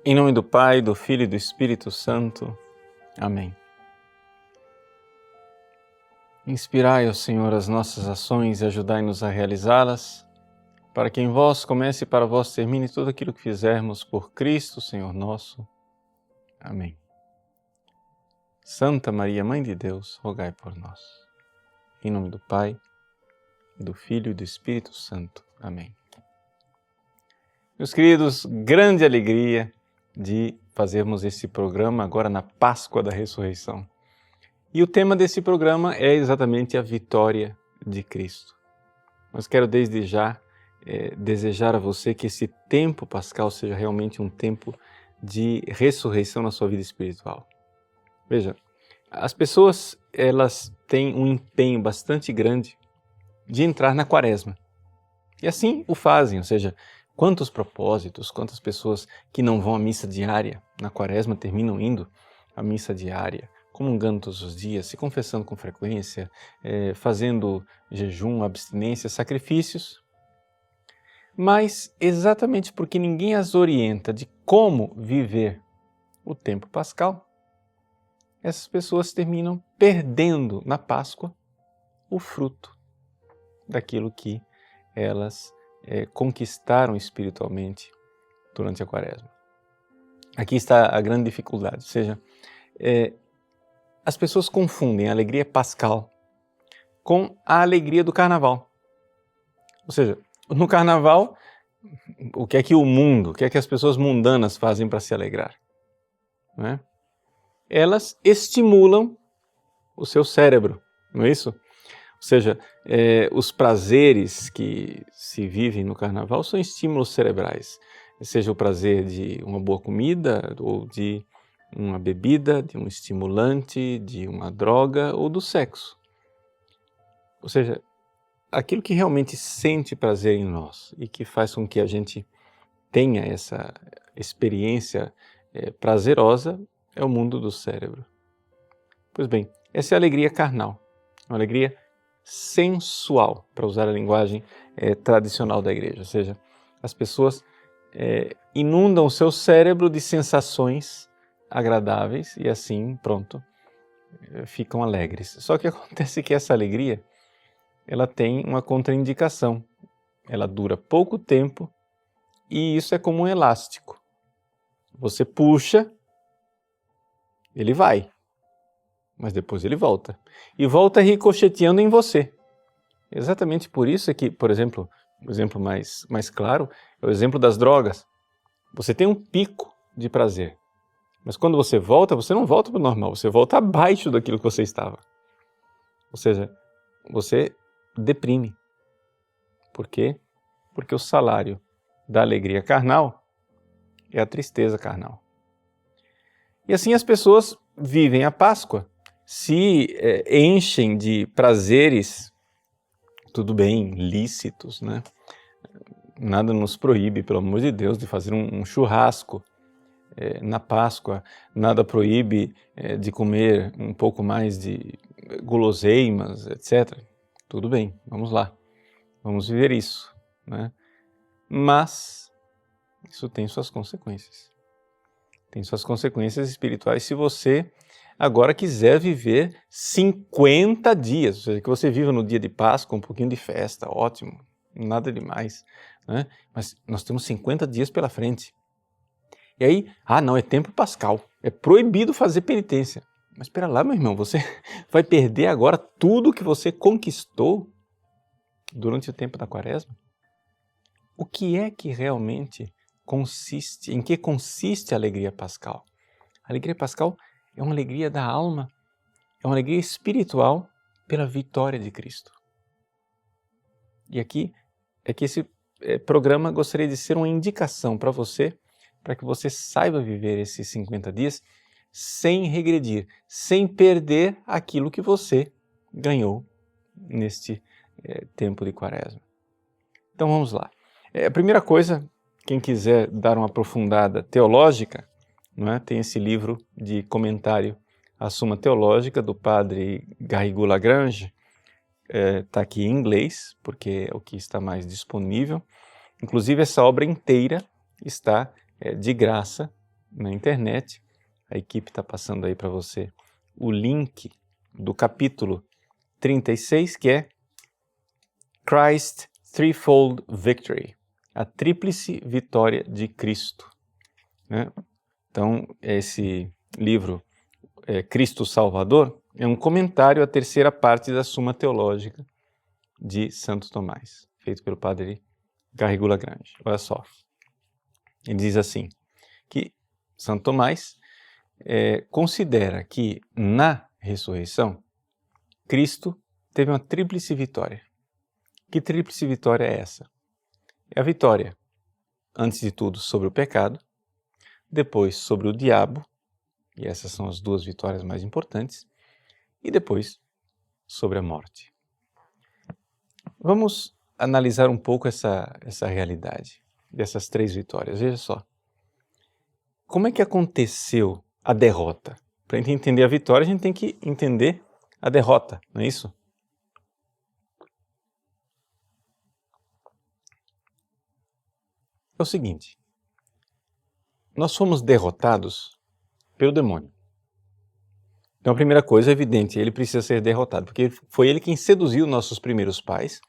Em nome do Pai, do Filho e do Espírito Santo. Amém. Inspirai, ó Senhor, as nossas ações e ajudai-nos a realizá-las, para que em vós comece e para vós termine tudo aquilo que fizermos por Cristo, Senhor nosso. Amém. Santa Maria, Mãe de Deus, rogai por nós. Em nome do Pai, do Filho e do Espírito Santo. Amém. Meus queridos, grande alegria de fazermos esse programa agora na Páscoa da Ressurreição. E o tema desse programa é exatamente a vitória de Cristo. Mas quero desde já desejar a você que esse tempo pascal seja realmente um tempo de ressurreição na sua vida espiritual. Veja, as pessoas elas têm um empenho bastante grande de entrar na quaresma. E assim o fazem, ou seja, quantos propósitos, quantas pessoas que não vão à missa diária na quaresma terminam indo à missa diária, comungando todos os dias, se confessando com frequência, fazendo jejum, abstinência, sacrifícios. Mas exatamente porque ninguém as orienta de como viver o tempo pascal, essas pessoas terminam perdendo na Páscoa o fruto daquilo que elas conquistaram espiritualmente durante a quaresma. Aqui está a grande dificuldade, ou seja, as pessoas confundem a alegria pascal com a alegria do carnaval. Ou seja, no carnaval, o que é que o mundo, o que é que as pessoas mundanas fazem para se alegrar? Não é? Elas estimulam o seu cérebro, não é isso? Ou seja, os prazeres que se vivem no carnaval são estímulos cerebrais. Seja o prazer de uma boa comida, ou de uma bebida, de um estimulante, de uma droga ou do sexo. Ou seja, aquilo que realmente sente prazer em nós e que faz com que a gente tenha essa experiência prazerosa é o mundo do cérebro. Pois bem, essa é a alegria carnal, uma alegria sensual, para usar a linguagem tradicional da igreja. Ou seja, as pessoas inundam o seu cérebro de sensações agradáveis e assim, pronto, ficam alegres. Só que acontece que essa alegria, ela tem uma contraindicação. Ela dura pouco tempo e isso é como um elástico. Você puxa, ele vai. Mas depois ele volta. E volta ricocheteando em você. Exatamente por isso é que, por exemplo, o exemplo mais claro é o exemplo das drogas. Você tem um pico de prazer. Mas quando você não volta para o normal, você volta abaixo daquilo que você estava. Ou seja, você deprime. Por quê? Porque o salário da alegria carnal é a tristeza carnal. E assim as pessoas vivem a Páscoa, se enchem de prazeres, tudo bem, lícitos, né? Nada nos proíbe, pelo amor de Deus, de fazer um churrasco na Páscoa, nada proíbe de comer um pouco mais de guloseimas, etc. Tudo bem, vamos lá, vamos viver isso, né? Mas isso tem suas consequências. Tem suas consequências espirituais se você agora quiser viver 50 dias, ou seja, que você viva no dia de Páscoa, um pouquinho de festa, ótimo, nada demais, né? Mas nós temos 50 dias pela frente. E aí, não, é tempo pascal, é proibido fazer penitência. Mas espera lá, meu irmão, você vai perder agora tudo que você conquistou durante o tempo da quaresma? O que é que realmente consiste, em que consiste a alegria pascal? A alegria pascal é uma alegria da alma, é uma alegria espiritual pela vitória de Cristo. E aqui é que esse programa gostaria de ser uma indicação para você, para que você saiba viver esses 50 dias sem regredir, sem perder aquilo que você ganhou neste tempo de quaresma. Então vamos lá. A primeira coisa, quem quiser dar uma aprofundada teológica, não é? Tem esse livro de comentário à Suma Teológica do padre Garrigou Lagrange, está aqui em inglês, porque é o que está mais disponível. Inclusive essa obra inteira está de graça na internet. A equipe está passando aí para você o link do capítulo 36, que é Christ Threefold Victory, a tríplice vitória de Cristo, né? Então, esse livro, Cristo Salvador, é um comentário à terceira parte da Suma Teológica de Santo Tomás, feito pelo padre Garrigou Lagrange. Olha só, ele diz assim, que Santo Tomás considera que na ressurreição, Cristo teve uma tríplice vitória. Que tríplice vitória é essa? É a vitória, antes de tudo, sobre o pecado, depois sobre o diabo, e essas são as duas vitórias mais importantes, e depois sobre a morte. Vamos analisar um pouco essa realidade dessas três vitórias. Veja só, como é que aconteceu a derrota? Para a gente entender a vitória, a gente tem que entender a derrota, não é isso? É o seguinte, nós fomos derrotados pelo demônio. Então a primeira coisa é evidente, ele precisa ser derrotado, porque foi ele quem seduziu nossos primeiros pais,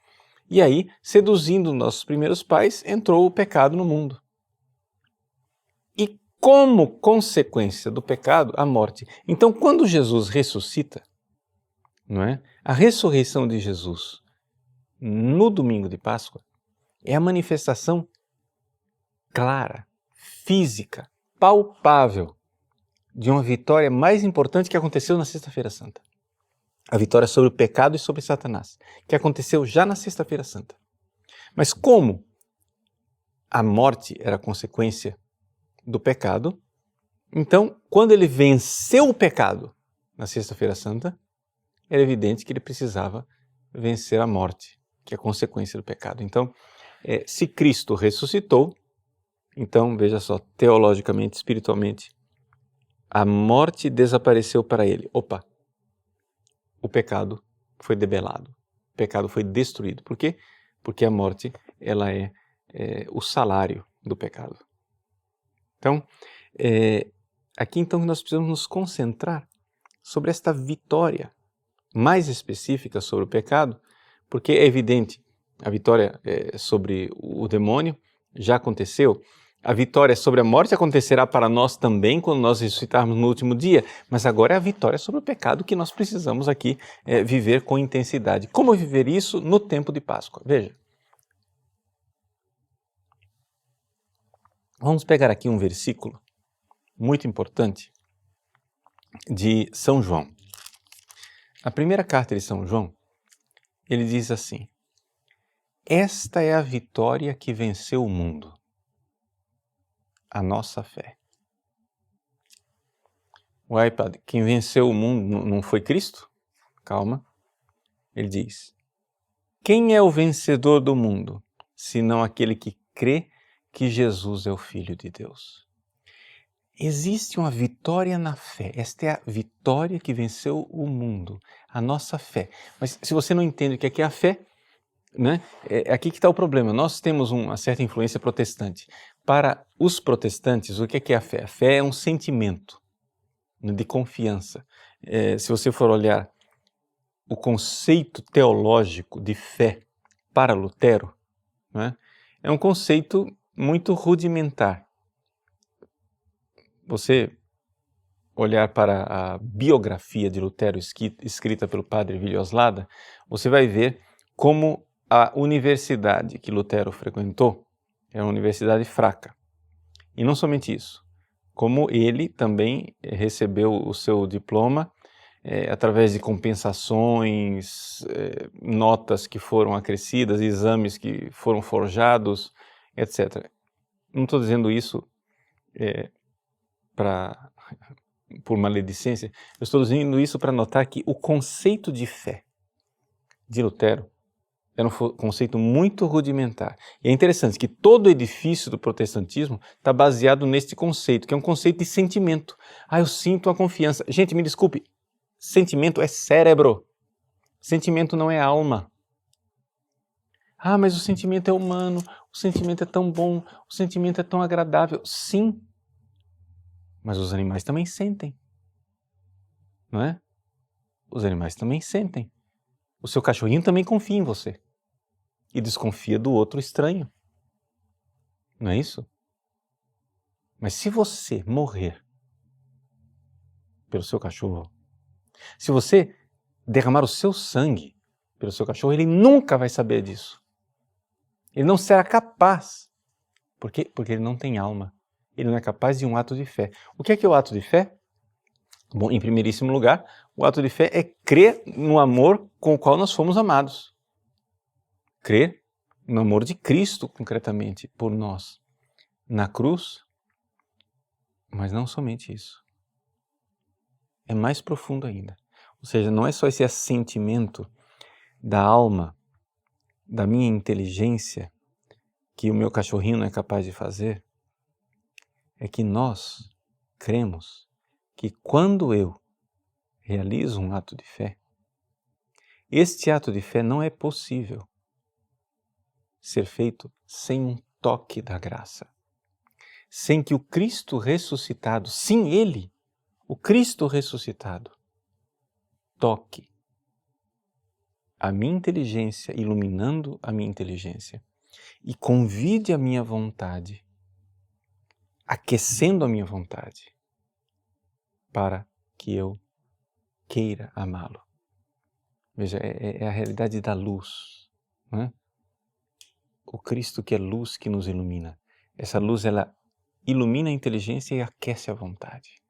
e aí, seduzindo nossos primeiros pais, entrou o pecado no mundo. E como consequência do pecado, a morte. Então quando Jesus ressuscita, não é? A ressurreição de Jesus no domingo de Páscoa é a manifestação clara, física, palpável de uma vitória mais importante que aconteceu na Sexta-feira Santa. A vitória sobre o pecado e sobre Satanás, que aconteceu já na Sexta-feira Santa. Mas como a morte era consequência do pecado, então, quando ele venceu o pecado na Sexta-feira Santa, era evidente que ele precisava vencer a morte, que é a consequência do pecado. Então, se Cristo ressuscitou, então, veja só, teologicamente, espiritualmente, a morte desapareceu para ele. Opa! O pecado foi debelado. O pecado foi destruído. Por quê? Porque a morte, ela é o salário do pecado. Então, aqui então nós precisamos nos concentrar sobre esta vitória mais específica sobre o pecado, porque é evidente, a vitória sobre o demônio já aconteceu, a vitória sobre a morte acontecerá para nós também quando nós ressuscitarmos no último dia, mas agora é a vitória sobre o pecado que nós precisamos aqui viver com intensidade. Como viver isso no tempo de Páscoa? Veja. Vamos pegar aqui um versículo muito importante de São João. A primeira carta de São João, ele diz assim: esta é a vitória que venceu o mundo, a nossa fé. Uai, padre, quem venceu o mundo não foi Cristo? Calma. Ele diz: quem é o vencedor do mundo, senão aquele que crê que Jesus é o Filho de Deus? Existe uma vitória na fé. Esta é a vitória que venceu o mundo, a nossa fé. Mas se você não entende o que é a fé, né, é aqui que está o problema. Nós temos uma certa influência protestante. Para os protestantes, o que é a fé? A fé é um sentimento de confiança. Se você for olhar o conceito teológico de fé para Lutero, né, é um conceito muito rudimentar. Você olhar para a biografia de Lutero escrita pelo padre Villoslada, você vai ver como a universidade que Lutero frequentou é uma universidade fraca. E não somente isso, como ele também recebeu o seu diploma através de compensações, notas que foram acrescidas, exames que foram forjados, etc. Não estou dizendo isso por maledicência, eu estou dizendo isso para notar que o conceito de fé de Lutero era um conceito muito rudimentar. E é interessante que todo o edifício do protestantismo está baseado neste conceito, que é um conceito de sentimento. Ah, eu sinto a confiança. Gente, me desculpe, sentimento é cérebro. Sentimento não é alma. Ah, mas o sentimento é humano, o sentimento é tão bom, o sentimento é tão agradável. Sim. Mas os animais também sentem, não é? Os animais também sentem. O seu cachorrinho também confia em você e desconfia do outro estranho, não é isso? Mas se você morrer pelo seu cachorro, se você derramar o seu sangue pelo seu cachorro, ele nunca vai saber disso. Ele não será capaz. Por quê? Porque ele não tem alma. Ele não é capaz de um ato de fé. O que é o ato de fé? Bom, em primeiríssimo lugar, o ato de fé é crer no amor com o qual nós fomos amados. Crer no amor de Cristo, concretamente, por nós, na cruz. Mas não somente isso. É mais profundo ainda. Ou seja, não é só esse assentimento da alma, da minha inteligência, que o meu cachorrinho não é capaz de fazer. É que nós cremos que quando eu realizo um ato de fé, este ato de fé não é possível ser feito sem um toque da graça. Sem que o Cristo ressuscitado, sim, Ele, o Cristo ressuscitado, toque a minha inteligência, iluminando a minha inteligência, e convide a minha vontade, aquecendo a minha vontade, para que eu queira amá-lo. Veja, é a realidade da luz, não é? O Cristo que é luz que nos ilumina. Essa luz, ela ilumina a inteligência e aquece a vontade.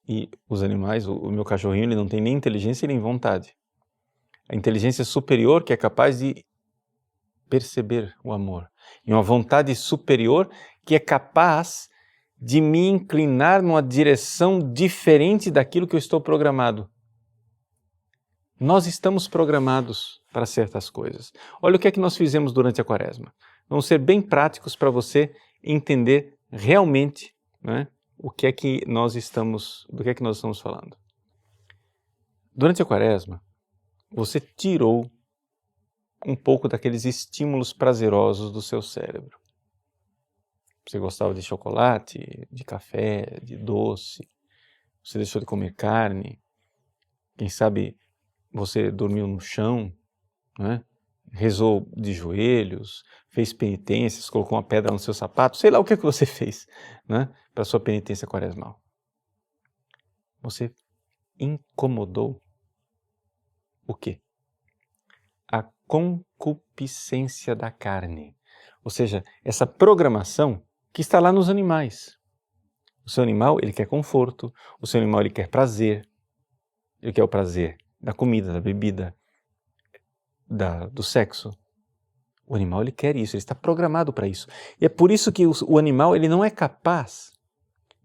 E os animais, o meu cachorrinho, ele não tem nem inteligência nem vontade. A inteligência superior que é capaz de perceber o amor. E uma vontade superior que é capaz de me inclinar numa direção diferente daquilo que eu estou programado. Nós estamos programados para certas coisas. Olha o que é que nós fizemos durante a Quaresma. Vamos ser bem práticos para você entender realmente, né, do que é que nós estamos falando. Durante a Quaresma, você tirou um pouco daqueles estímulos prazerosos do seu cérebro. Você gostava de chocolate, de café, de doce, você deixou de comer carne, quem sabe você dormiu no chão, né? Rezou de joelhos, fez penitências, colocou uma pedra no seu sapato, sei lá o que você fez, né? Para a sua penitência quaresmal. Você incomodou o quê? A concupiscência da carne. Ou seja, essa programação que está lá nos animais. O seu animal, ele quer conforto, o seu animal, ele quer prazer, ele quer o prazer da comida, da bebida, do sexo. O animal, ele quer isso, ele está programado para isso. E é por isso que o animal, ele não é capaz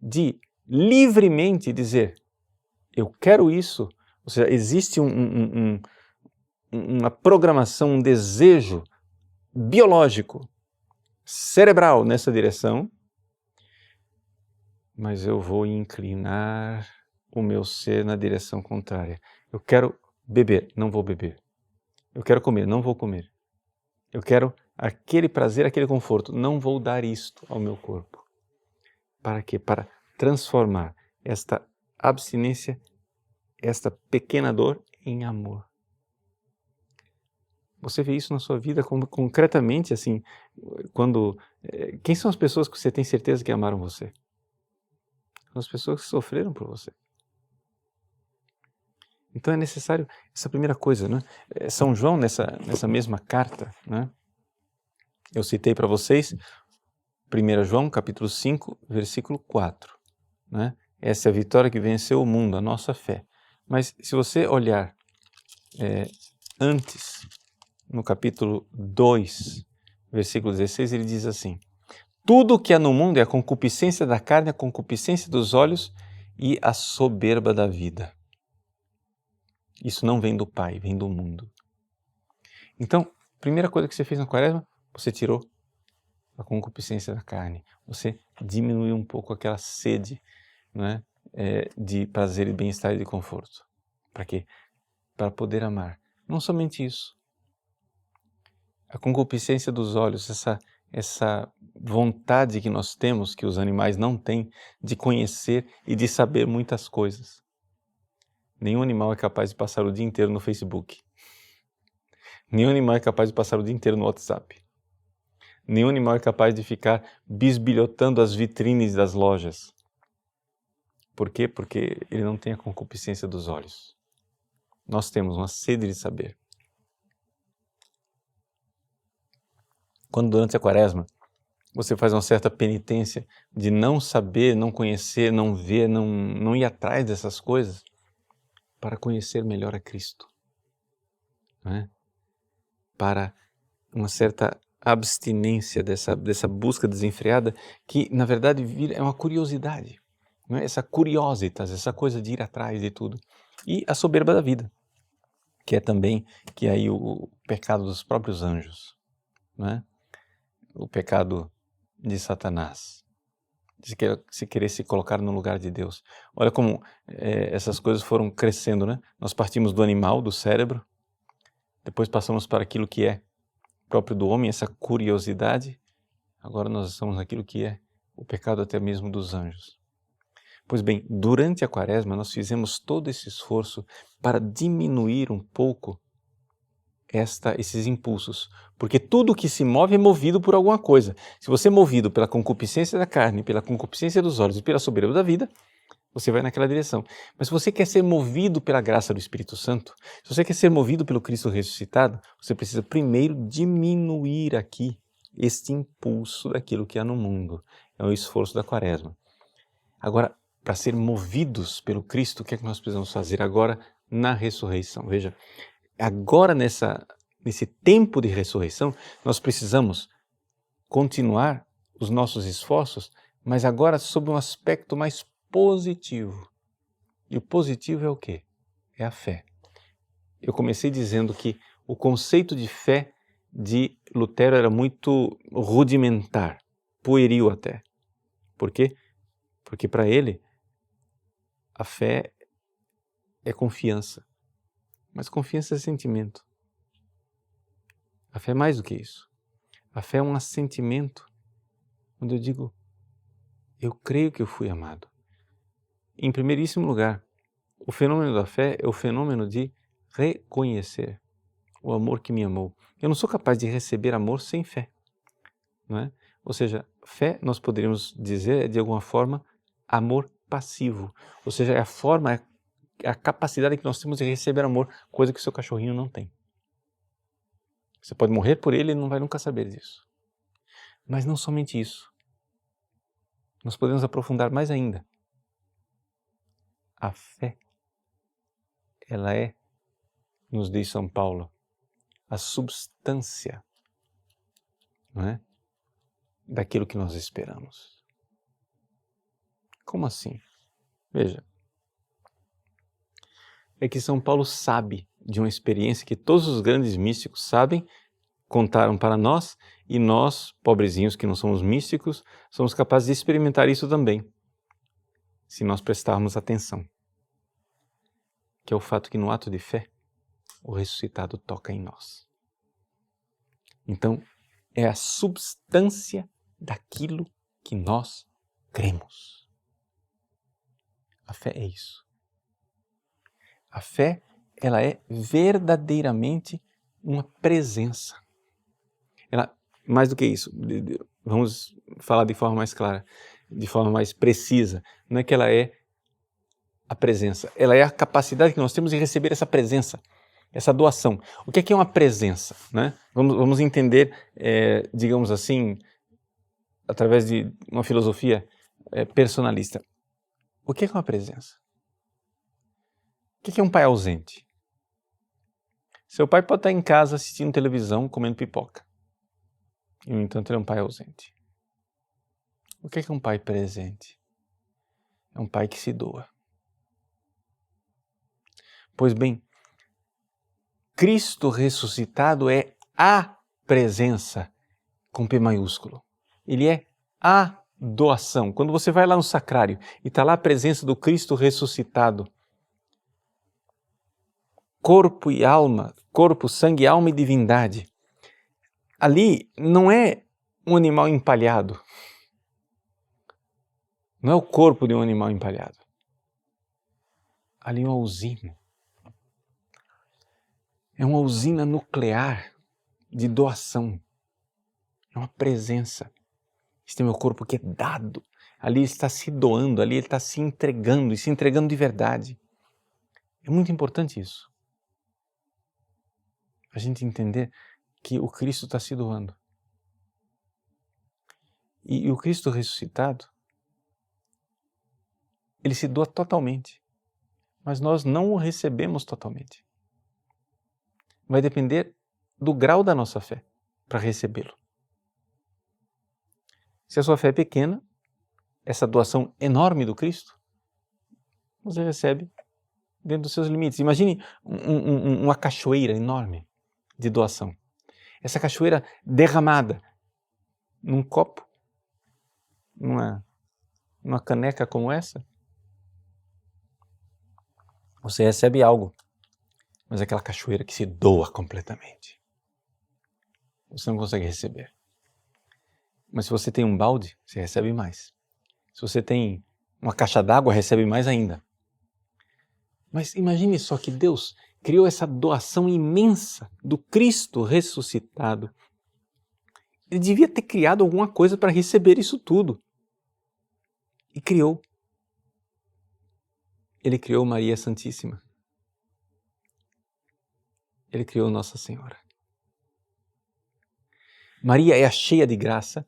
de livremente dizer, eu quero isso. Ou seja, existe uma programação, um desejo biológico, cerebral nessa direção, mas eu vou inclinar o meu ser na direção contrária. Eu quero beber, não vou beber. Eu quero comer, não vou comer. Eu quero aquele prazer, aquele conforto, não vou dar isto ao meu corpo. Para quê? Para transformar esta abstinência, esta pequena dor, em amor. Você vê isso na sua vida concretamente, assim, quando... Quem são as pessoas que você tem certeza que amaram você? São as pessoas que sofreram por você. Então é necessário essa primeira coisa, né? São João, nessa mesma carta, né? Eu citei para vocês 1 João, capítulo 5, versículo 4. Né? Essa é a vitória que venceu o mundo, a nossa fé. Mas se você olhar antes, no capítulo 2, versículo 16, ele diz assim: tudo o que há no mundo é a concupiscência da carne, a concupiscência dos olhos e a soberba da vida. Isso não vem do Pai, vem do mundo. Então, primeira coisa que você fez na Quaresma, você tirou a concupiscência da carne. Você diminuiu um pouco aquela sede, né, de prazer e bem-estar e de conforto. Para quê? Para poder amar. Não somente isso. A concupiscência dos olhos, essa vontade que nós temos, que os animais não têm, de conhecer e de saber muitas coisas. Nenhum animal é capaz de passar o dia inteiro no Facebook. Nenhum animal é capaz de passar o dia inteiro no WhatsApp. Nenhum animal é capaz de ficar bisbilhotando as vitrines das lojas. Por quê? Porque ele não tem a concupiscência dos olhos. Nós temos uma sede de saber. Quando durante a Quaresma você faz uma certa penitência de não saber, não conhecer, não ver, não ir atrás dessas coisas para conhecer melhor a Cristo, não é? Para uma certa abstinência dessa busca desenfreada que, na verdade, é uma curiosidade, não é? Essa curiositas, essa coisa de ir atrás de tudo. E a soberba da vida, que é também aí o pecado dos próprios anjos, não é? O pecado de Satanás, de se querer se colocar no lugar de Deus. Olha como essas coisas foram crescendo, né? Nós partimos do animal, do cérebro, depois passamos para aquilo que é próprio do homem, essa curiosidade. Agora nós estamos naquilo que é o pecado até mesmo dos anjos. Pois bem, durante a Quaresma nós fizemos todo esse esforço para diminuir um pouco esses impulsos, porque tudo que se move é movido por alguma coisa. Se você é movido pela concupiscência da carne, pela concupiscência dos olhos e pela soberba da vida, você vai naquela direção. Mas se você quer ser movido pela graça do Espírito Santo, se você quer ser movido pelo Cristo ressuscitado, você precisa primeiro diminuir aqui este impulso daquilo que há no mundo. É o esforço da Quaresma. Agora, para ser movidos pelo Cristo, o que é que nós precisamos fazer agora na ressurreição? Veja, agora nesse tempo de ressurreição, nós precisamos continuar os nossos esforços, mas agora sob um aspecto mais positivo. E o positivo é o quê? É a fé. Eu comecei dizendo que o conceito de fé de Lutero era muito rudimentar, pueril até. Por quê? Porque para ele a fé é confiança. Mas confiança é sentimento. A fé é mais do que isso. A fé é um assentimento onde eu digo, eu creio que eu fui amado. Em primeiríssimo lugar, o fenômeno da fé é o fenômeno de reconhecer o amor que me amou. Eu não sou capaz de receber amor sem fé, não é? Ou seja, fé, nós poderíamos dizer, é de alguma forma, amor passivo. Ou seja, é a forma, é a capacidade que nós temos de receber amor, coisa que o seu cachorrinho não tem. Você pode morrer por ele e não vai nunca saber disso. Mas não somente isso. Nós podemos aprofundar mais ainda. A fé, ela é, nos diz São Paulo, a substância, não é? Daquilo que nós esperamos. Como assim? Veja, é que São Paulo sabe de uma experiência que todos os grandes místicos sabem, contaram para nós, e nós, pobrezinhos que não somos místicos, somos capazes de experimentar isso também, se nós prestarmos atenção. Que é o fato que no ato de fé, o ressuscitado toca em nós. Então, é a substância daquilo que nós cremos. A fé é isso. A fé, ela é verdadeiramente uma presença. Ela, mais do que isso, vamos falar de forma mais clara, de forma mais precisa, não é que ela é a presença, ela é a capacidade que nós temos de receber essa presença, essa doação. O que é uma presença, né? Vamos entender, digamos assim, através de uma filosofia personalista. O que é uma presença? O que é um pai ausente? Seu pai pode estar em casa assistindo televisão, comendo pipoca. E, no entanto, ele é um pai ausente. O que é um pai presente? É um pai que se doa. Pois bem, Cristo ressuscitado é a presença com P maiúsculo. Ele é a doação. Quando você vai lá no sacrário e está lá a presença do Cristo ressuscitado, corpo e alma, corpo, sangue, alma e divindade, ali não é um animal empalhado. Não é o corpo de um animal empalhado. Ali é uma usina. É uma usina nuclear de doação. É uma presença. Este é meu corpo que é dado. Ali ele está se doando, ali ele está se entregando, e se entregando de verdade. É muito importante isso. A gente entender que o Cristo está se doando. E o Cristo ressuscitado, ele se doa totalmente. Mas nós não o recebemos totalmente. Vai depender do grau da nossa fé para recebê-lo. Se a sua fé é pequena, essa doação enorme do Cristo, você recebe dentro dos seus limites. Imagine uma cachoeira enorme de doação. Essa cachoeira derramada num copo, numa caneca como essa, você recebe algo, mas é aquela cachoeira que se doa completamente. Você não consegue receber. Mas se você tem um balde, você recebe mais. Se você tem uma caixa d'água, recebe mais ainda. Mas imagine só que Deus criou essa doação imensa do Cristo ressuscitado. Ele devia ter criado alguma coisa para receber isso tudo. E criou. Ele criou Maria Santíssima. Ele criou Nossa Senhora. Maria é a cheia de graça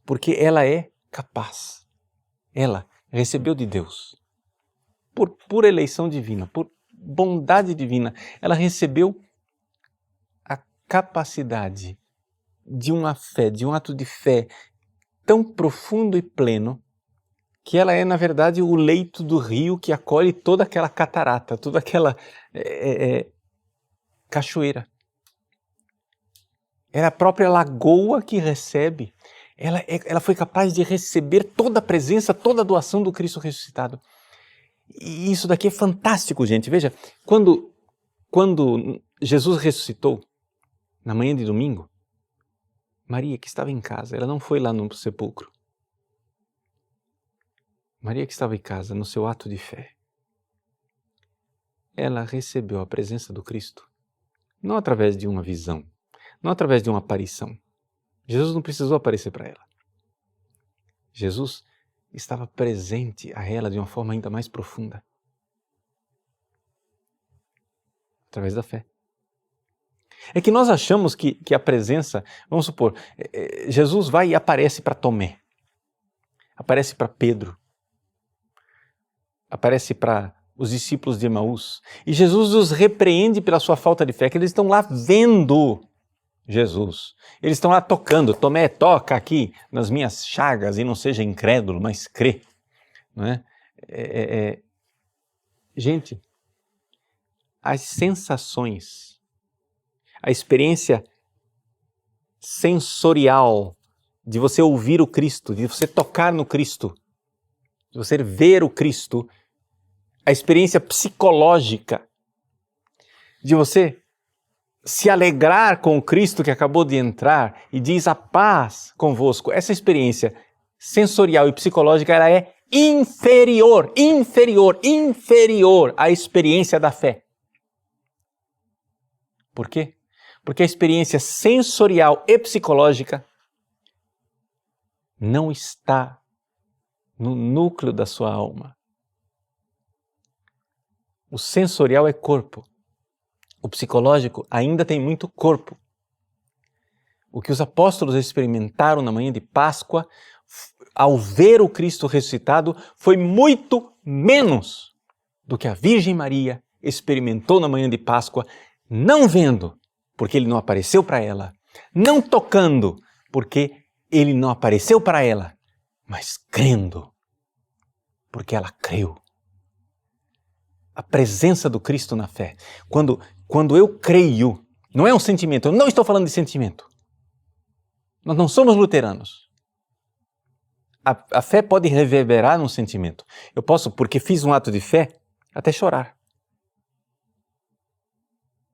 porque ela é capaz. Ela recebeu de Deus. Por pura eleição divina, por bondade divina, ela recebeu a capacidade de uma fé, de um ato de fé tão profundo e pleno, que ela é, na verdade, o leito do rio que acolhe toda aquela catarata, toda aquela cachoeira. Ela é a própria lagoa que recebe. Ela foi capaz de receber toda a presença, toda a doação do Cristo ressuscitado. E isso daqui é fantástico, gente. Veja, quando Jesus ressuscitou, na manhã de domingo, Maria, que estava em casa, ela não foi lá no sepulcro. Maria, que estava em casa, no seu ato de fé, ela recebeu a presença do Cristo, não através de uma visão, não através de uma aparição. Jesus não precisou aparecer para ela. Jesus estava presente a ela de uma forma ainda mais profunda. Através da fé. É que nós achamos que a presença, vamos supor, Jesus vai e aparece para Tomé, aparece para Pedro, aparece para os discípulos de Emaús, e Jesus os repreende pela sua falta de fé, que eles estão lá vendo Jesus. Eles estão lá tocando. Tomé, toca aqui nas minhas chagas e não seja incrédulo, mas crê. Não é? Gente, as sensações, a experiência sensorial de você ouvir o Cristo, de você tocar no Cristo, de você ver o Cristo, a experiência psicológica de você se alegrar com o Cristo que acabou de entrar e diz a paz convosco. Essa experiência sensorial e psicológica, ela é inferior à experiência da fé. Por quê? Porque a experiência sensorial e psicológica não está no núcleo da sua alma. O sensorial é corpo. O psicológico ainda tem muito corpo. O que os apóstolos experimentaram na manhã de Páscoa, ao ver o Cristo ressuscitado, foi muito menos do que a Virgem Maria experimentou na manhã de Páscoa, não vendo, porque ele não apareceu para ela, não tocando, porque ele não apareceu para ela, mas crendo, porque ela creu. A presença do Cristo na fé. Quando eu creio, não é um sentimento, eu não estou falando de sentimento. Nós não somos luteranos. A fé pode reverberar num sentimento. Eu posso, porque fiz um ato de fé, até chorar.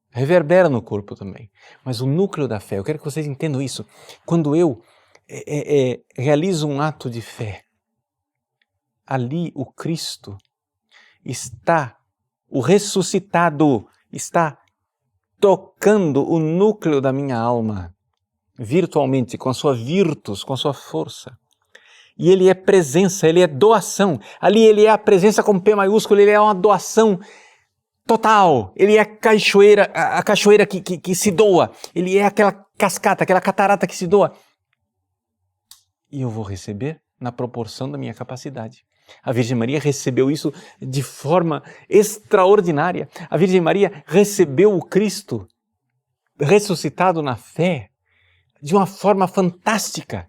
Reverbera no corpo também. Mas o núcleo da fé, eu quero que vocês entendam isso. Quando eu realiza um ato de fé, ali o Cristo está, o ressuscitado está tocando o núcleo da minha alma, virtualmente, com a sua virtus, com a sua força. E ele é presença, ele é doação. Ali ele é a presença com P maiúsculo, ele é uma doação total. Ele é a cachoeira que se doa. Ele é aquela cascata, aquela catarata que se doa. E eu vou receber na proporção da minha capacidade. A Virgem Maria recebeu isso de forma extraordinária. A Virgem Maria recebeu o Cristo ressuscitado na fé de uma forma fantástica.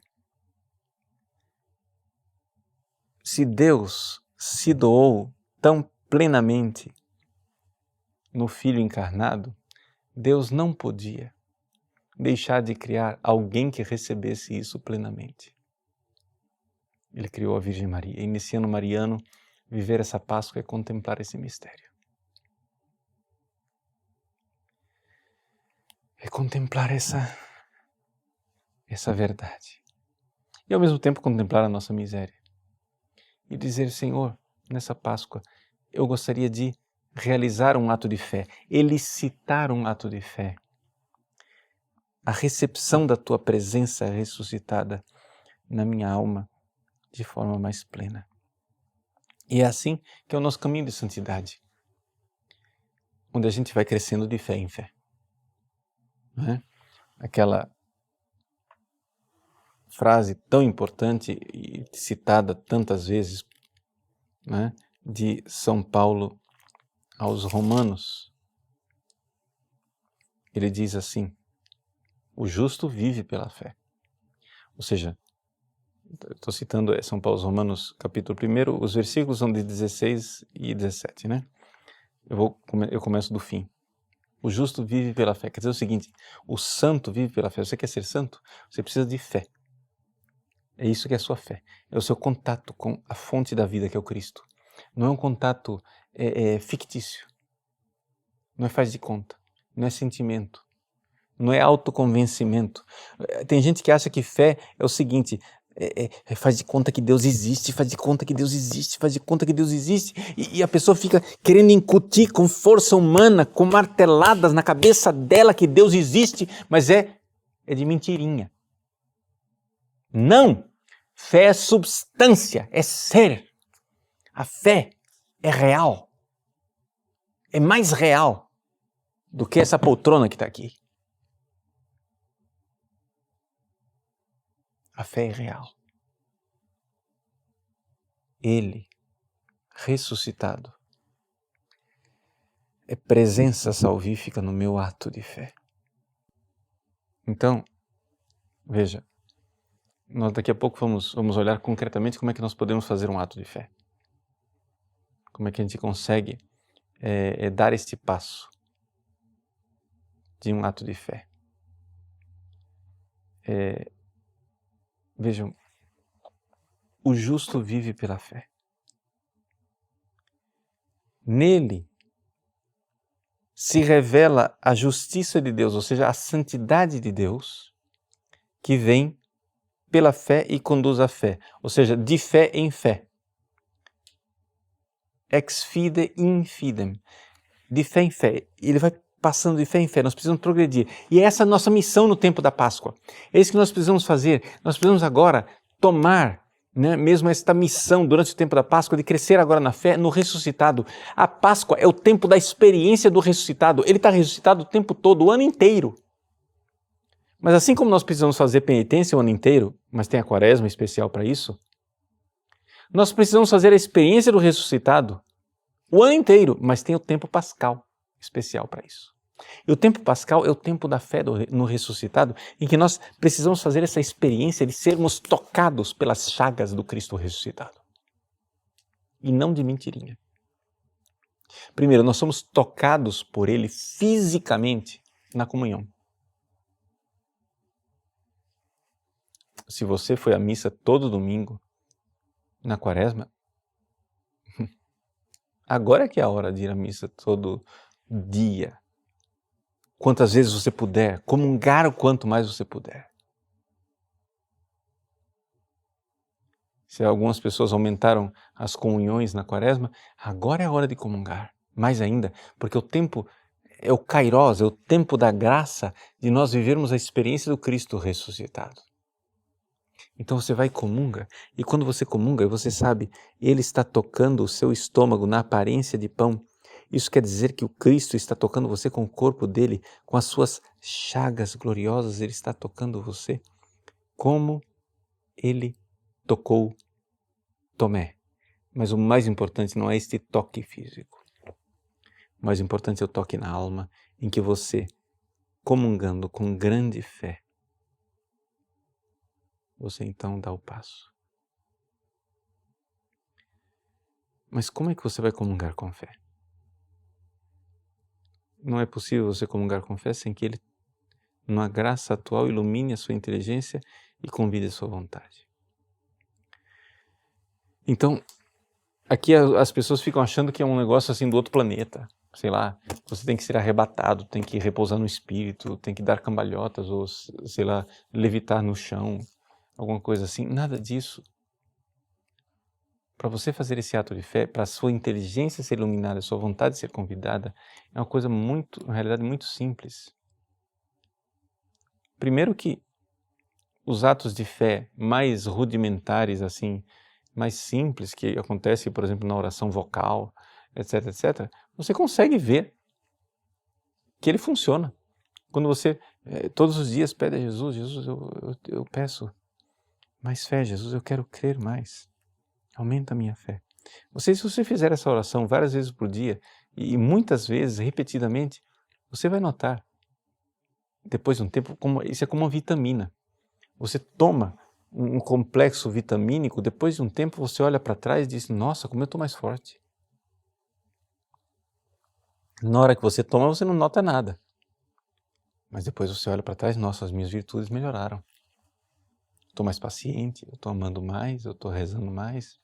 Se Deus se doou tão plenamente no Filho encarnado, Deus não podia deixar de criar alguém que recebesse isso plenamente. Ele criou a Virgem Maria. E nesse ano mariano, viver essa Páscoa é contemplar esse mistério. É contemplar essa verdade. E ao mesmo tempo contemplar a nossa miséria. E dizer, Senhor, nessa Páscoa, eu gostaria de realizar um ato de fé, elicitar um ato de fé. A recepção da Tua presença ressuscitada na minha alma de forma mais plena. E é assim que é o nosso caminho de santidade, onde a gente vai crescendo de fé em fé. Não é? Aquela frase tão importante e citada tantas vezes, né, de São Paulo aos Romanos. Ele diz assim, o justo vive pela fé. Ou seja, estou citando São Paulo aos Romanos, capítulo 1, os versículos são de 16 e 17, né? Eu começo do fim. O justo vive pela fé. Quer dizer o seguinte, o santo vive pela fé. Você quer ser santo? Você precisa de fé. É isso que é a sua fé. É o seu contato com a fonte da vida, que é o Cristo. Não é um contato fictício. Não é faz de conta. Não é sentimento. Não é autoconvencimento. Tem gente que acha que fé é o seguinte, faz de conta que Deus existe, faz de conta que Deus existe, faz de conta que Deus existe, e a pessoa fica querendo incutir com força humana, com marteladas na cabeça dela que Deus existe, mas é de mentirinha. Não! Fé é substância, é ser. A fé é real. É mais real do que essa poltrona que está aqui. A fé é real. Ele, ressuscitado, é presença salvífica no meu ato de fé. Então, veja, nós daqui a pouco vamos olhar concretamente como é que nós podemos fazer um ato de fé. Como é que a gente consegue dar este passo de um ato de fé. Vejam, o justo vive pela fé. Nele se revela a justiça de Deus, ou seja, a santidade de Deus, que vem pela fé e conduz à fé, ou seja, de fé em fé. Ex fide in fidem, de fé em fé. Ele vai passando de fé em fé, nós precisamos progredir. E essa é a nossa missão no tempo da Páscoa. É isso que nós precisamos fazer. Nós precisamos agora tomar, mesmo esta missão durante o tempo da Páscoa, de crescer agora na fé, no ressuscitado. A Páscoa é o tempo da experiência do ressuscitado. Ele está ressuscitado o tempo todo, o ano inteiro. Mas assim como nós precisamos fazer penitência o ano inteiro, mas tem a Quaresma especial para isso, nós precisamos fazer a experiência do ressuscitado o ano inteiro, mas tem o tempo pascal especial para isso. E o tempo pascal é o tempo da fé no ressuscitado, em que nós precisamos fazer essa experiência de sermos tocados pelas chagas do Cristo ressuscitado. E não de mentirinha. Primeiro, nós somos tocados por Ele fisicamente na comunhão. Se você foi à missa todo domingo, na Quaresma, agora é que é a hora de ir à missa todo dia. Quantas vezes você puder, comungar o quanto mais você puder. Se algumas pessoas aumentaram as comunhões na quaresma, agora é a hora de comungar. Mais ainda, porque o tempo é o Kairos, é o tempo da graça de nós vivermos a experiência do Cristo ressuscitado. Então você vai e comunga, e quando você comunga, você sabe, Ele está tocando o seu estômago na aparência de pão. Isso quer dizer que o Cristo está tocando você com o corpo dele, com as suas chagas gloriosas, Ele está tocando você como Ele tocou Tomé. Mas o mais importante não é este toque físico. O mais importante é o toque na alma, em que você, comungando com grande fé, você então dá o passo. Mas como é que você vai comungar com fé? Não é possível você comungar com fé sem que Ele, numa graça atual, ilumine a sua inteligência e convide a sua vontade. Então, aqui as pessoas ficam achando que é um negócio assim do outro planeta. Sei lá, você tem que ser arrebatado, tem que repousar no espírito, tem que dar cambalhotas ou, sei lá, levitar no chão, alguma coisa assim. Nada disso. Para você fazer esse ato de fé, para a sua inteligência ser iluminada, a sua vontade ser convidada, é uma coisa muito, na realidade, muito simples. Primeiro que os atos de fé mais rudimentares, assim, mais simples, que acontece, por exemplo, na oração vocal, etc, etc, você consegue ver que ele funciona. Quando você todos os dias pede a Jesus, Jesus, eu peço mais fé, Jesus, eu quero crer mais. Aumenta a minha fé. Se você fizer essa oração várias vezes por dia, e muitas vezes, repetidamente, você vai notar, depois de um tempo, isso é como uma vitamina. Você toma um complexo vitamínico, depois de um tempo você olha para trás e diz, nossa, como eu estou mais forte. Na hora que você toma, você não nota nada. Mas depois você olha para trás, nossa, as minhas virtudes melhoraram. Estou mais paciente, eu estou amando mais, eu estou rezando mais.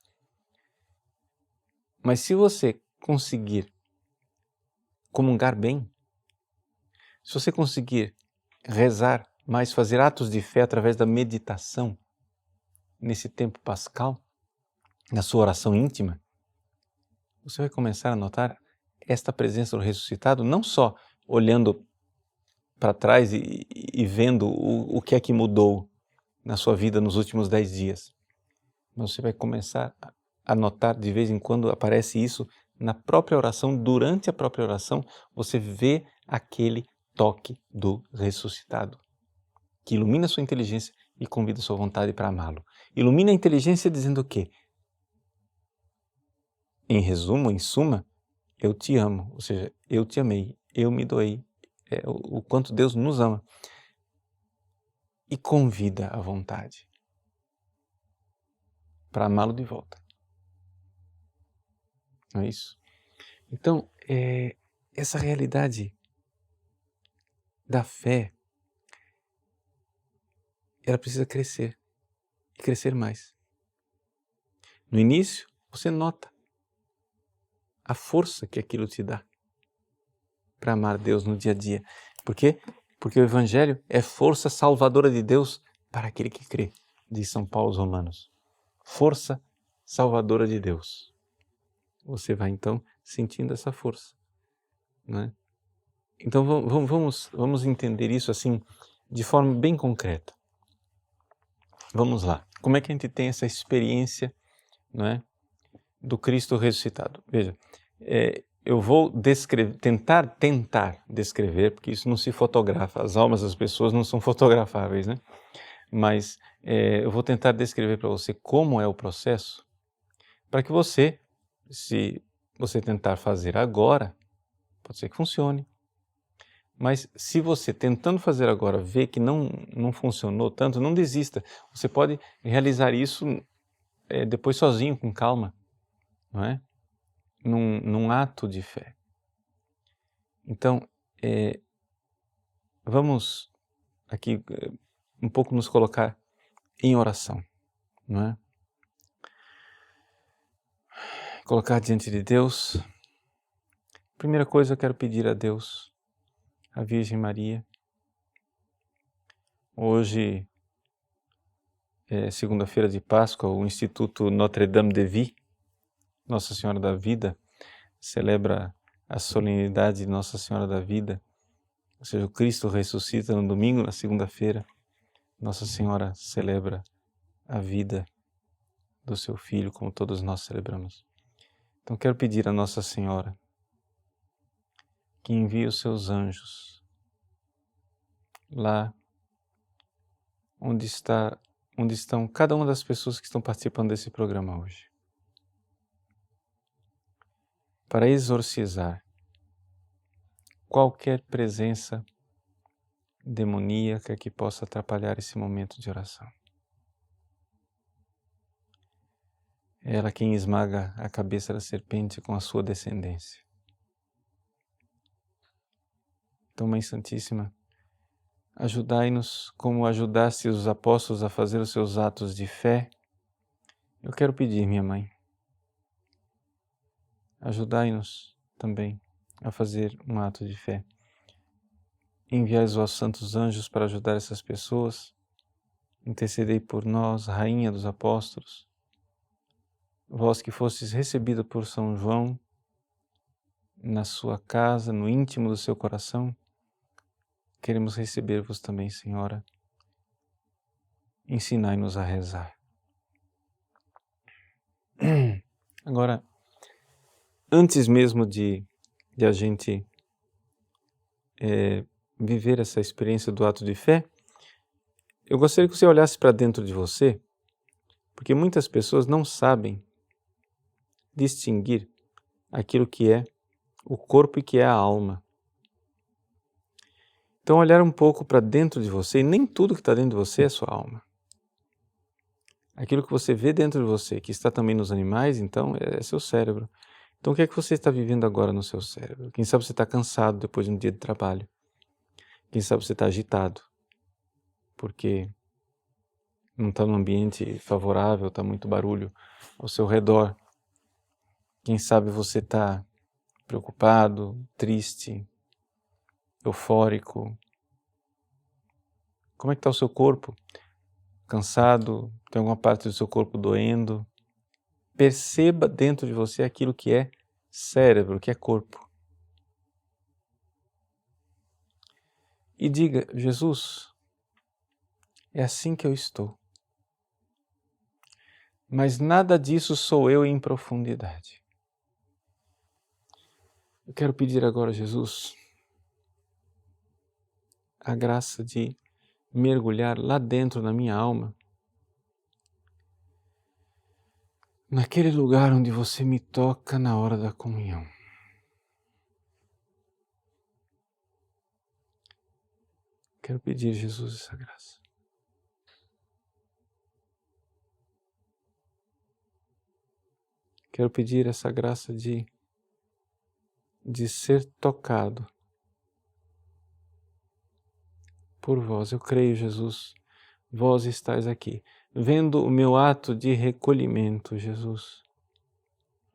Mas se você conseguir comungar bem, se você conseguir rezar mais, fazer atos de fé através da meditação, nesse tempo pascal, na sua oração íntima, você vai começar a notar esta presença do ressuscitado, não só olhando para trás e vendo o que é que mudou na sua vida nos últimos 10 dias, mas você vai começar a notar de vez em quando aparece isso na própria oração, durante a própria oração, você vê aquele toque do ressuscitado, que ilumina a sua inteligência e convida a sua vontade para amá-lo. Ilumina a inteligência dizendo o quê? Em resumo, em suma, eu te amo, ou seja, eu te amei, eu me doei, o quanto Deus nos ama. E convida a vontade para amá-lo de volta. Não é isso? Então, essa realidade da fé, ela precisa crescer e crescer mais. No início, você nota a força que aquilo te dá para amar Deus no dia a dia. Por quê? Porque o Evangelho é força salvadora de Deus para aquele que crê, diz São Paulo aos Romanos. Força salvadora de Deus. Você vai então sentindo essa força, não é? Então vamos entender isso assim de forma bem concreta. Vamos lá. Como é que a gente tem essa experiência, não é, do Cristo ressuscitado? Veja, eu vou tentar descrever, porque isso não se fotografa, as almas das pessoas não são fotografáveis, né? Mas eu vou tentar descrever para você como é o processo, para que você, se você tentar fazer agora, pode ser que funcione. Mas se você, tentando fazer agora, vê que não funcionou tanto, não desista. Você pode realizar isso depois sozinho, com calma, não é? Num ato de fé. Então, vamos aqui um pouco nos colocar em oração, não é? Colocar diante de Deus. Primeira coisa, eu quero pedir a Deus, a Virgem Maria. Hoje segunda-feira de Páscoa, o Instituto Notre-Dame de Vie, Nossa Senhora da Vida, celebra a solenidade de Nossa Senhora da Vida, ou seja, o Cristo ressuscita no domingo, na segunda-feira, Nossa Senhora celebra a vida do seu Filho, como todos nós celebramos. Então quero pedir a Nossa Senhora que envie os seus anjos lá onde estão cada uma das pessoas que estão participando desse programa hoje, para exorcizar qualquer presença demoníaca que possa atrapalhar esse momento de oração. É ela quem esmaga a cabeça da serpente com a sua descendência. Então, Mãe Santíssima, ajudai-nos como ajudaste os apóstolos a fazer os seus atos de fé. Eu quero pedir, minha Mãe, ajudai-nos também a fazer um ato de fé. Enviai os vossos santos anjos para ajudar essas pessoas. Intercedei por nós, Rainha dos Apóstolos. Vós que fostes recebida por São João na sua casa, no íntimo do seu coração, queremos receber-vos também, Senhora. Ensinai-nos a rezar. Agora, antes mesmo de a gente viver essa experiência do ato de fé, eu gostaria que você olhasse para dentro de você, porque muitas pessoas não sabem distinguir aquilo que é o corpo e que é a alma. Então, olhar um pouco para dentro de você, e nem tudo que está dentro de você é sua alma. Aquilo que você vê dentro de você, que está também nos animais, então, é seu cérebro. Então, o que é que você está vivendo agora no seu cérebro? Quem sabe você está cansado depois de um dia de trabalho. Quem sabe você está agitado, porque não está num ambiente favorável, está muito barulho ao seu redor. Quem sabe você está preocupado, triste, eufórico. Como é que está o seu corpo? Cansado? Tem alguma parte do seu corpo doendo? Perceba dentro de você aquilo que é cérebro, que é corpo. E diga, Jesus, é assim que eu estou. Mas nada disso sou eu em profundidade. Eu quero pedir agora, Jesus, a graça de mergulhar lá dentro na minha alma, naquele lugar onde você me toca na hora da comunhão. Quero pedir, Jesus, essa graça. Quero pedir essa graça de ser tocado por vós. Eu creio, Jesus, vós estáis aqui, vendo o meu ato de recolhimento, Jesus.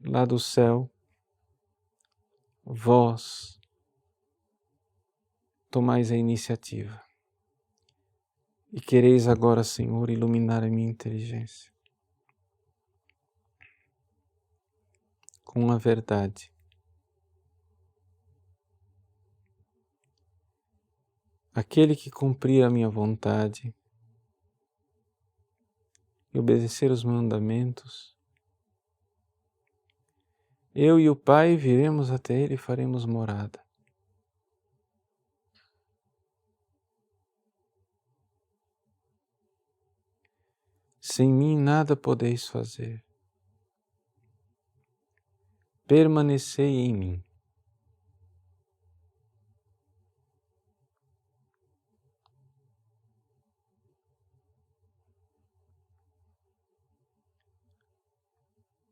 Lá do céu, vós tomais a iniciativa e quereis agora, Senhor, iluminar a minha inteligência com a verdade. Aquele que cumprir a minha vontade e obedecer os mandamentos, eu e o Pai viremos até ele e faremos morada. Sem mim nada podeis fazer. Permanecei em mim.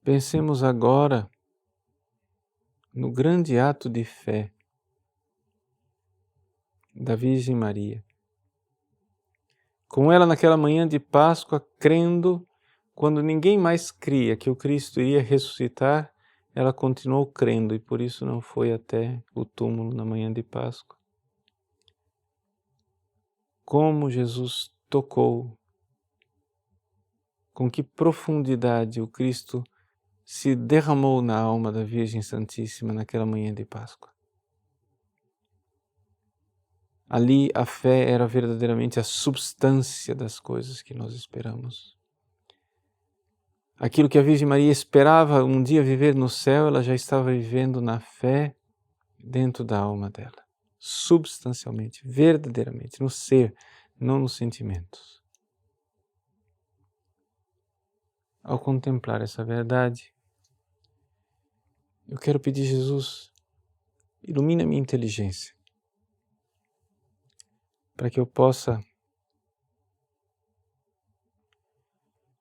Pensemos agora no grande ato de fé da Virgem Maria. Com ela naquela manhã de Páscoa, crendo, quando ninguém mais cria que o Cristo iria ressuscitar, ela continuou crendo e por isso não foi até o túmulo na manhã de Páscoa. Como Jesus tocou com que profundidade o Cristo se derramou na alma da Virgem Santíssima naquela manhã de Páscoa. Ali a fé era verdadeiramente a substância das coisas que nós esperamos. Aquilo que a Virgem Maria esperava um dia viver no céu, ela já estava vivendo na fé dentro da alma dela. Substancialmente, verdadeiramente, no ser, não nos sentimentos. Ao contemplar essa verdade, eu quero pedir, Jesus, ilumina minha inteligência, para que eu possa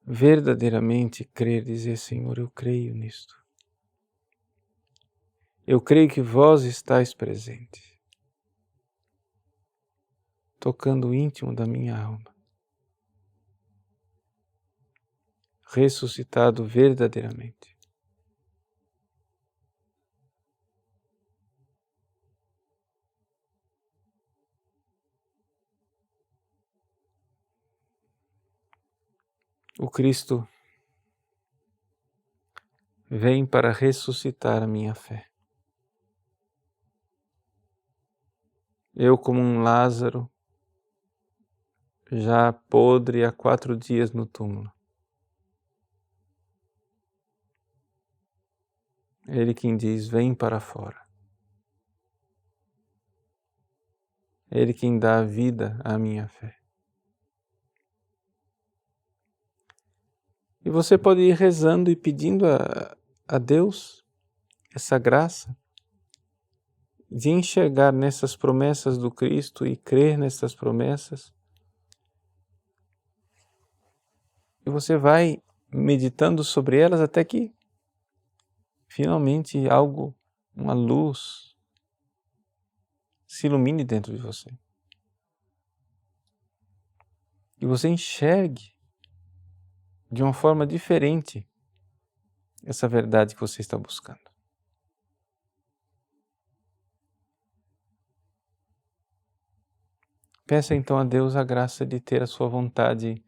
verdadeiramente crer, dizer, Senhor, eu creio nisto. Eu creio que vós estáis presente, tocando o íntimo da minha alma, ressuscitado verdadeiramente. O Cristo vem para ressuscitar a minha fé. Eu, como um Lázaro, já podre há 4 dias no túmulo. É Ele quem diz, vem para fora. É Ele quem dá vida à minha fé. E você pode ir rezando e pedindo a Deus essa graça de enxergar nessas promessas do Cristo e crer nessas promessas. E você vai meditando sobre elas até que finalmente algo, uma luz, se ilumine dentro de você. E você enxergue de uma forma diferente essa verdade que você está buscando. Peça então a Deus a graça de ter a sua vontade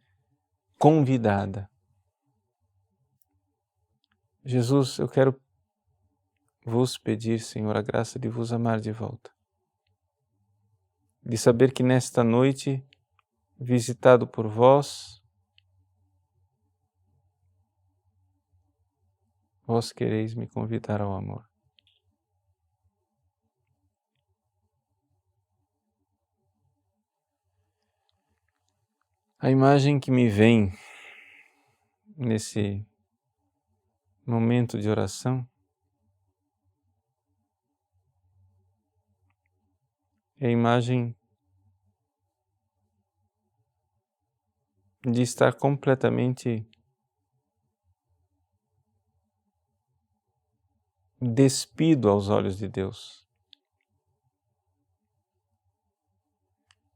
convidada. Jesus, eu quero vos pedir, Senhor, a graça de vos amar de volta. De saber que nesta noite, visitado por vós, vós quereis me convidar ao amor. A imagem que me vem nesse momento de oração é a imagem de estar completamente despido aos olhos de Deus.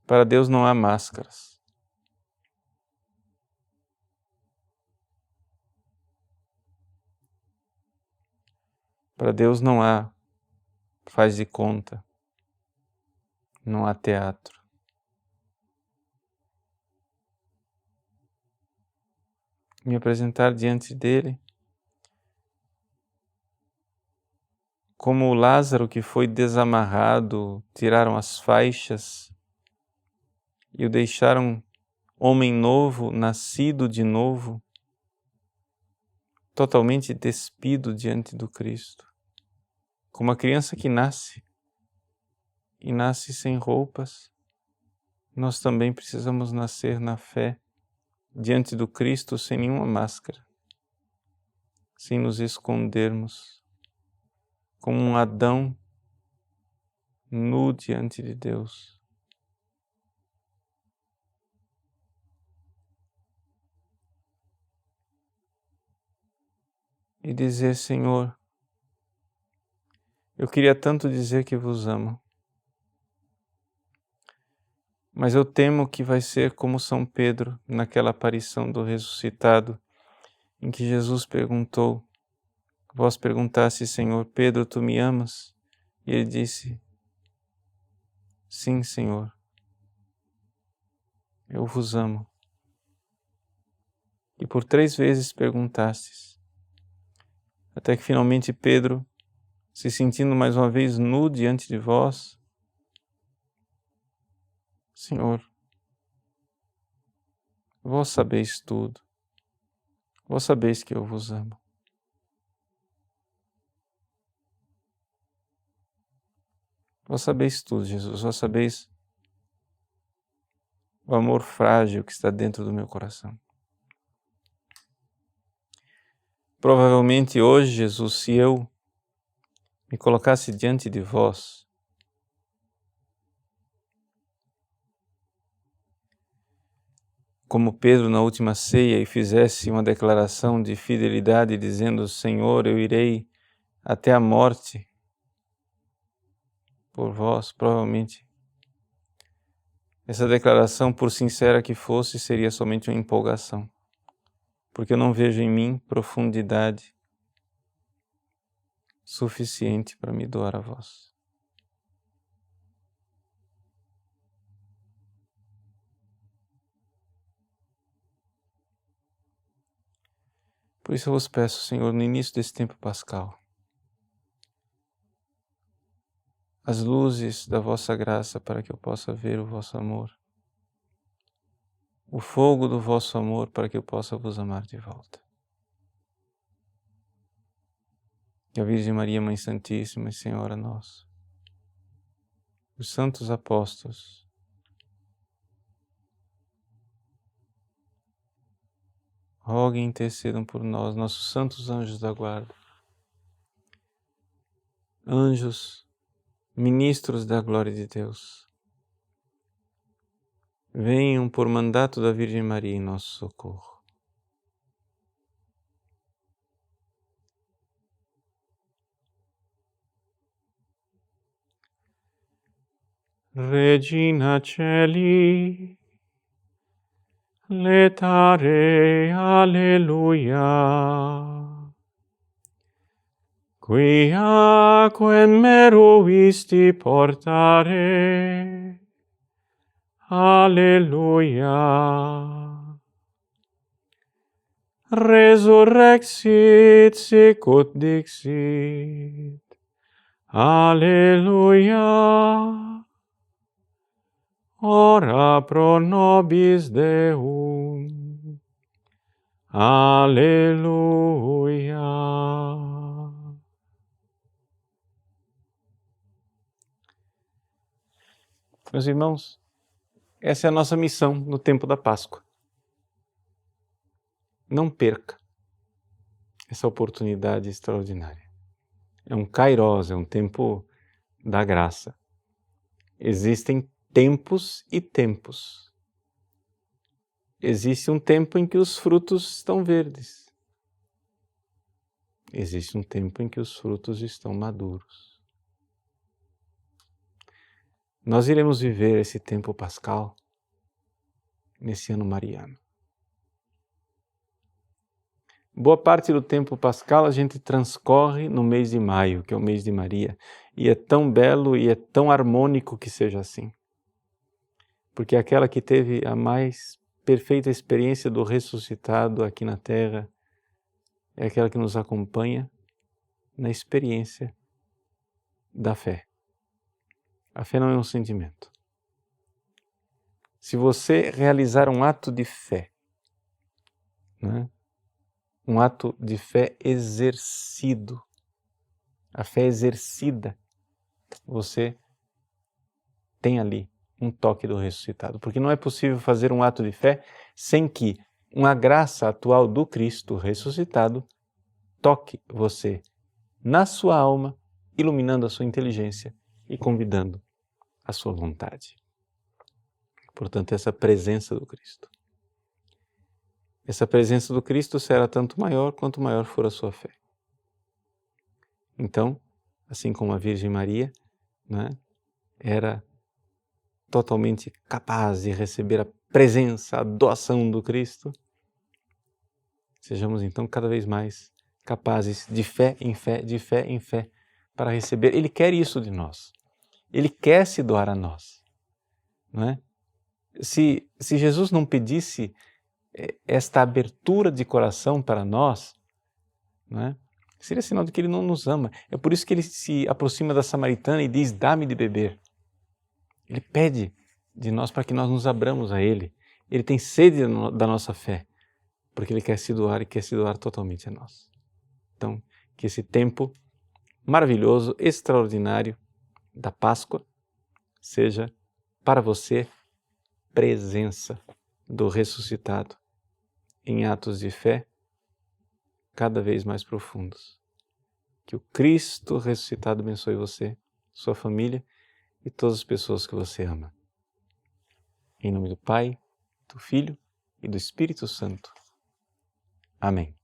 Para Deus não há máscaras. Para Deus não há faz de conta, não há teatro. Me apresentar diante dele como o Lázaro que foi desamarrado, tiraram as faixas e o deixaram homem novo, nascido de novo, totalmente despido diante do Cristo. Como a criança que nasce e nasce sem roupas, nós também precisamos nascer na fé diante do Cristo sem nenhuma máscara, sem nos escondermos, como um Adão nu diante de Deus. E dizer, Senhor, eu queria tanto dizer que vos amo, mas eu temo que vai ser como São Pedro naquela aparição do ressuscitado, em que Jesus perguntou, vós perguntasse, Senhor, Pedro, tu me amas? E ele disse, sim, Senhor, eu vos amo. que por 3 vezes perguntastes, até que finalmente Pedro, se sentindo mais uma vez nu diante de vós, Senhor, vós sabeis tudo, vós sabeis que eu vos amo. Vós sabeis tudo, Jesus, vós sabeis o amor frágil que está dentro do meu coração. Provavelmente hoje, Jesus, se eu me colocasse diante de vós, como Pedro na última ceia, e fizesse uma declaração de fidelidade dizendo: Senhor, eu irei até a morte por vós, provavelmente essa declaração, por sincera que fosse, seria somente uma empolgação, porque eu não vejo em mim profundidade suficiente para me doar a vós. Por isso eu vos peço, Senhor, no início desse tempo pascal, as luzes da vossa graça para que eu possa ver o vosso amor, o fogo do vosso amor para que eu possa vos amar de volta. E a Virgem Maria, Mãe Santíssima e Senhora nossa, os santos apóstolos, roguem e intercedam por nós, nossos santos anjos da guarda, anjos, ministros da glória de Deus, venham por mandato da Virgem Maria em nosso socorro. Regina Caeli, letare alleluia, quia quem meruisti portare, alleluia. Resurrexit sicut dixit, alleluia. Ora pro nobis Deum. Aleluia. Meus irmãos, essa é a nossa missão no tempo da Páscoa. Não perca essa oportunidade extraordinária. É um kairos, é um tempo da graça. Existem tempos e tempos. Existe um tempo em que os frutos estão verdes. Existe um tempo em que os frutos estão maduros. Nós iremos viver esse tempo pascal nesse ano mariano. Boa parte do tempo pascal a gente transcorre no mês de maio, que é o mês de Maria, e é tão belo e é tão harmônico que seja assim. Porque aquela que teve a mais perfeita experiência do ressuscitado aqui na Terra é aquela que nos acompanha na experiência da fé. A fé não é um sentimento. Se você realizar um ato de fé, né? Um ato de fé exercido, a fé exercida, você tem ali um toque do ressuscitado. Porque não é possível fazer um ato de fé sem que uma graça atual do Cristo ressuscitado toque você na sua alma, iluminando a sua inteligência e convidando a sua vontade. Portanto, essa presença do Cristo. Essa presença do Cristo será tanto maior quanto maior for a sua fé. Então, assim como a Virgem Maria, né, era totalmente capaz de receber a presença, a doação do Cristo, sejamos então cada vez mais capazes de fé em fé, de fé em fé, para receber. Ele quer isso de nós. Ele quer se doar a nós. Não é? Se Jesus não pedisse esta abertura de coração para nós, não é? Seria sinal de que Ele não nos ama. É por isso que Ele se aproxima da samaritana e diz, dá-me de beber. Ele pede de nós para que nós nos abramos a Ele. Ele tem sede da nossa fé, porque Ele quer se doar e quer se doar totalmente a nós. Então, que esse tempo maravilhoso, extraordinário da Páscoa seja para você presença do ressuscitado em atos de fé cada vez mais profundos. Que o Cristo ressuscitado abençoe você, sua família e todas as pessoas que você ama. Em nome do Pai, do Filho e do Espírito Santo. Amém.